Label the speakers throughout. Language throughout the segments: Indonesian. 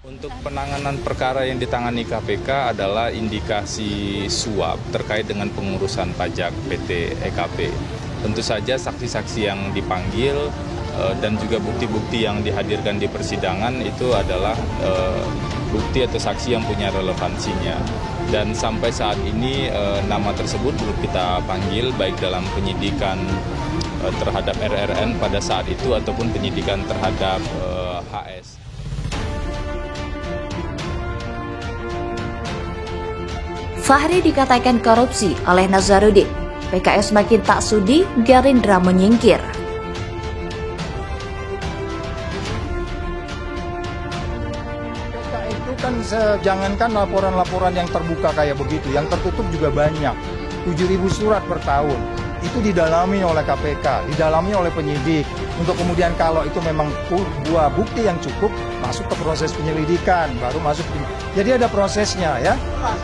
Speaker 1: Untuk penanganan perkara yang ditangani KPK adalah indikasi suap terkait dengan pengurusan pajak PT EKP. Tentu saja saksi-saksi yang dipanggil dan juga bukti-bukti yang dihadirkan di persidangan itu adalah bukti atau saksi yang punya relevansinya. Dan sampai saat ini nama tersebut belum kita panggil baik dalam penyidikan terhadap RRN pada saat itu ataupun penyidikan terhadap HS.
Speaker 2: Fahri dikatakan korupsi oleh Nazarudin. PKS makin tak sudi, Gerindra menyingkir.
Speaker 3: Itu kan jangankan laporan-laporan yang terbuka kayak begitu, yang tertutup juga banyak. 7.000 surat per tahun. Itu didalami oleh KPK, didalami oleh penyidik. Untuk kemudian kalau itu memang buah bukti yang cukup, masuk ke proses penyelidikan, baru masuk. Jadi ada prosesnya ya.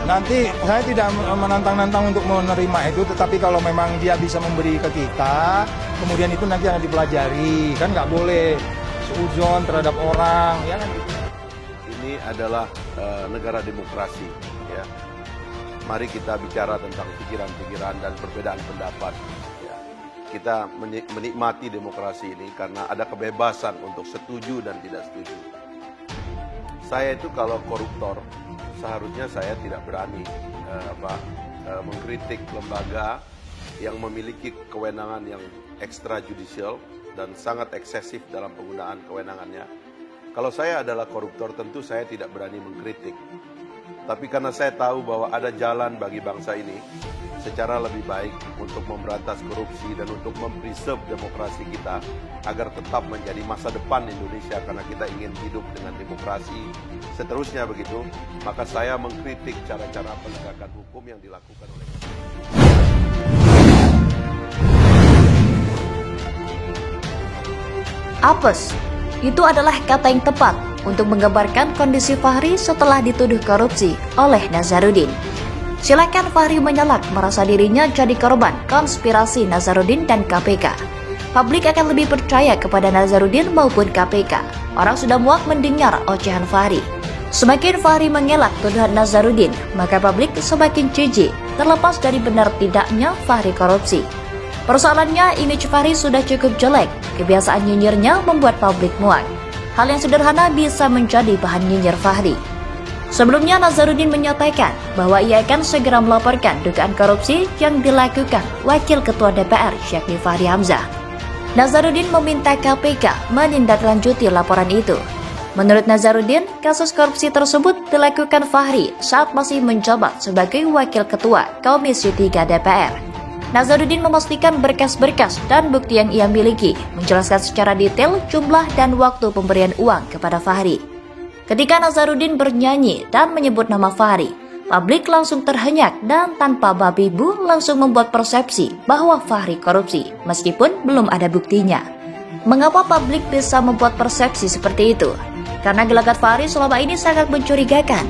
Speaker 3: Nanti saya tidak menantang-nantang untuk menerima itu, tetapi kalau memang dia bisa memberi ke kita, kemudian itu nanti akan dipelajari. Kan nggak boleh seuzon terhadap orang. Ya kan?
Speaker 4: Ini adalah negara demokrasi. Ya. Mari kita bicara tentang pikiran-pikiran dan perbedaan pendapat. Ya. Kita menikmati demokrasi ini karena ada kebebasan untuk setuju dan tidak setuju. Saya itu kalau koruptor, seharusnya saya tidak berani mengkritik lembaga yang memiliki kewenangan yang ekstrajudisial dan sangat eksesif dalam penggunaan kewenangannya. Kalau saya adalah koruptor, tentu saya tidak berani mengkritik. Tapi karena saya tahu bahwa ada jalan bagi bangsa ini secara lebih baik untuk memberantas korupsi dan untuk mempreserve demokrasi kita agar tetap menjadi masa depan Indonesia karena kita ingin hidup dengan demokrasi seterusnya begitu, maka saya mengkritik cara-cara penegakan hukum yang dilakukan oleh
Speaker 2: Apes, itu adalah kata yang tepat untuk menggambarkan kondisi Fahri setelah dituduh korupsi oleh Nazarudin. Silakan Fahri menyalak merasa dirinya jadi korban konspirasi Nazarudin dan KPK. Publik akan lebih percaya kepada Nazarudin maupun KPK. Orang sudah muak mendengar ocehan Fahri. Semakin Fahri mengelak tuduhan Nazarudin, maka publik semakin jijik terlepas dari benar tidaknya Fahri korupsi. Persoalannya, image Fahri sudah cukup jelek. Kebiasaan nyinyirnya membuat publik muak. Hal yang sederhana bisa menjadi bahan nyinyir Fahri. Sebelumnya Nazarudin menyatakan bahwa ia akan segera melaporkan dugaan korupsi yang dilakukan Wakil Ketua DPR yakni Fahri Hamzah. Nazarudin meminta KPK menindaklanjuti laporan itu. Menurut Nazarudin, kasus korupsi tersebut dilakukan Fahri saat masih menjabat sebagai Wakil Ketua Komisi 3 DPR. Nazarudin memastikan berkas-berkas dan bukti yang ia miliki, menjelaskan secara detail jumlah dan waktu pemberian uang kepada Fahri. Ketika Nazarudin bernyanyi dan menyebut nama Fahri, publik langsung terhenyak dan tanpa babi bu langsung membuat persepsi bahwa Fahri korupsi, meskipun belum ada buktinya. Mengapa publik bisa membuat persepsi seperti itu? Karena gelagat Fahri selama ini sangat mencurigakan.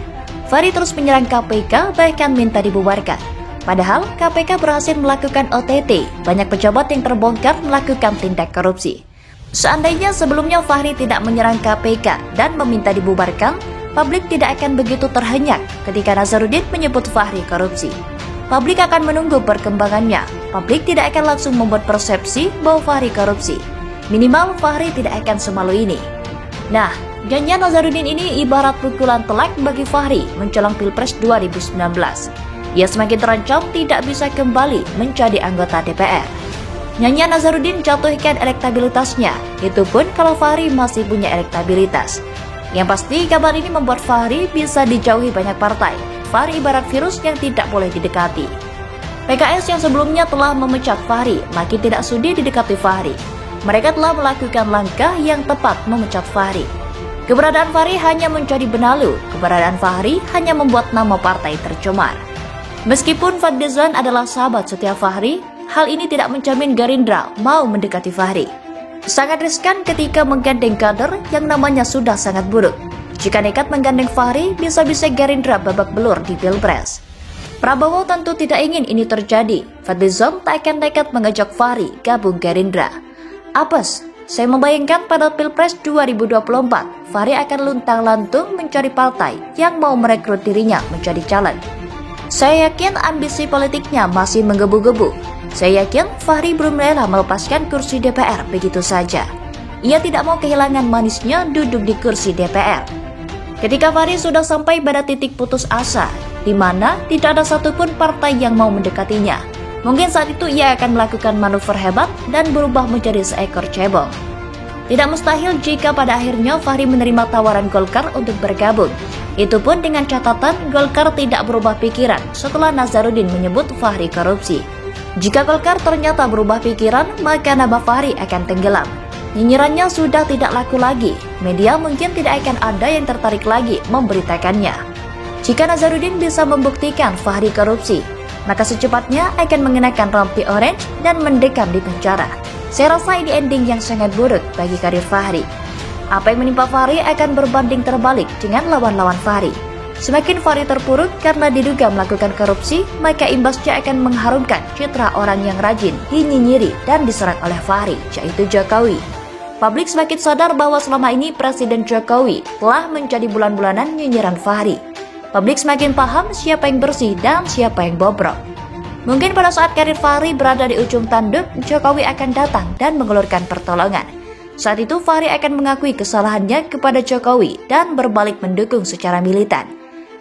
Speaker 2: Fahri terus menyerang KPK, bahkan minta dibubarkan. Padahal KPK berhasil melakukan OTT, banyak pejabat yang terbongkar melakukan tindak korupsi. Seandainya sebelumnya Fahri tidak menyerang KPK dan meminta dibubarkan, publik tidak akan begitu terhenyak ketika Nazarudin menyebut Fahri korupsi. Publik akan menunggu perkembangannya, publik tidak akan langsung membuat persepsi bahwa Fahri korupsi. Minimal Fahri tidak akan semalu ini. Nah, janjian Nazarudin ini ibarat pukulan telak bagi Fahri menjelang Pilpres 2019. Ia semakin terancam tidak bisa kembali menjadi anggota DPR. Nyanyian Nazarudin jatuhkan elektabilitasnya, itu pun kalau Fahri masih punya elektabilitas. Yang pasti kabar ini membuat Fahri bisa dijauhi banyak partai. Fahri ibarat virus yang tidak boleh didekati. PKS yang sebelumnya telah memecat Fahri makin tidak sudi didekati Fahri. Mereka telah melakukan langkah yang tepat memecat Fahri. Keberadaan Fahri hanya menjadi benalu, keberadaan Fahri hanya membuat nama partai tercemar. Meskipun Fadlizon adalah sahabat setia Fahri, hal ini tidak menjamin Gerindra mau mendekati Fahri. Sangat riskan ketika menggandeng kader yang namanya sudah sangat buruk. Jika nekat menggandeng Fahri, bisa-bisa Gerindra babak belur di Pilpres. Prabowo tentu tidak ingin ini terjadi. Fadlizon tak akan nekat mengajak Fahri gabung Gerindra. Apes, Saya membayangkan pada Pilpres 2024, Fahri akan luntang-lantung mencari partai yang mau merekrut dirinya menjadi calon. Saya yakin ambisi politiknya masih menggebu-gebu. Saya yakin Fahri belum rela melepaskan kursi DPR begitu saja. Ia tidak mau kehilangan manisnya duduk di kursi DPR. Ketika Fahri sudah sampai pada titik putus asa, di mana tidak ada satupun partai yang mau mendekatinya, mungkin saat itu ia akan melakukan manuver hebat dan berubah menjadi seekor cebong. Tidak mustahil jika pada akhirnya Fahri menerima tawaran Golkar untuk bergabung. Itu pun dengan catatan Golkar tidak berubah pikiran setelah Nazarudin menyebut Fahri korupsi. Jika Golkar ternyata berubah pikiran, maka nama Fahri akan tenggelam. Nyinyirannya sudah tidak laku lagi, media mungkin tidak akan ada yang tertarik lagi memberitakannya. Jika Nazarudin bisa membuktikan Fahri korupsi, maka secepatnya akan mengenakan rompi orange dan mendekam di penjara. Saya rasa ini ending yang sangat buruk bagi karir Fahri. Apa yang menimpa Fahri akan berbanding terbalik dengan lawan-lawan Fahri. Semakin Fahri terpuruk karena diduga melakukan korupsi, maka imbasnya akan mengharumkan citra orang yang rajin dinyinyiri dan diserang oleh Fahri, yaitu Jokowi. Publik semakin sadar bahwa selama ini Presiden Jokowi telah menjadi bulan-bulanan nyinyiran Fahri. Publik semakin paham siapa yang bersih dan siapa yang bobrok. Mungkin pada saat karir Fahri berada di ujung tanduk, Jokowi akan datang dan mengelurkan pertolongan. Saat itu Fahri akan mengakui kesalahannya kepada Jokowi dan berbalik mendukung secara militan.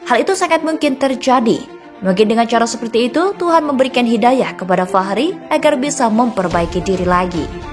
Speaker 2: Hal itu sangat mungkin terjadi. Mungkin dengan cara seperti itu Tuhan memberikan hidayah kepada Fahri agar bisa memperbaiki diri lagi.